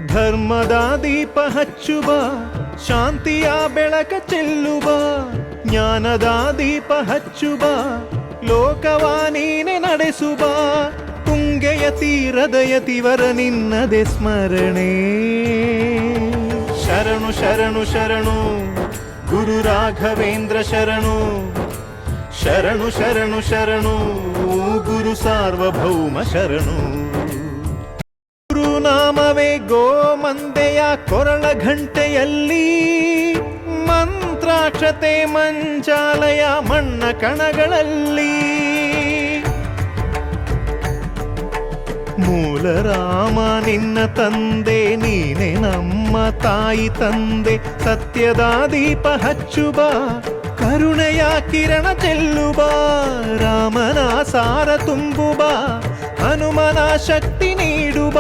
ಧರ್ಮದ ದೀಪ ಹಚ್ಚುವ, ಶಾಂತಿಯ ಬೆಳಕ ಚೆಲ್ಲುವ, ಜ್ಞಾನದ ದೀಪ ಹಚ್ಚುವ, ಲೋಕವ ನೀನೆ ನಡೆಸುವ, ತುಂಗೆಯ ತೀರದ ಯತಿವರ ನಿನ್ನದೆ ಸ್ಮರಣೆ. ಶರಣು ಶರಣು ಶರಣು ಗುರು ರಾಘವೇಂದ್ರ ಶರಣು, ಶರಣು ಶರಣು ಶರಣು ಗುರು ಸಾರ್ವಭೌಮ ಶರಣು. ಗುರುನಾಮವೇ ಗೋಮಂದೆಯ ಕೊರಳ ಘಂಟೆಯಲ್ಲಿ, ಮಂತ್ರಾಕ್ಷತೆ ಮಂಚಾಲಯ ಮಣ್ಣ ಕಣಗಳಲ್ಲಿ. ಮೂಲ ರಾಮ ನಿನ್ನ ತಂದೆ, ನೀನೆ ನಮ್ಮ ತಾಯಿ ತಂದೆ. ಸತ್ಯದ ದೀಪ ಹಚ್ಚುವ, ಕರುಣೆಯ ಕಿರಣ ಚೆಲ್ಲುವ, ರಾಮನ ಸಾರ ತುಂಬುವ, ಹನುಮನ ಶಕ್ತಿ ನೀಡುವ,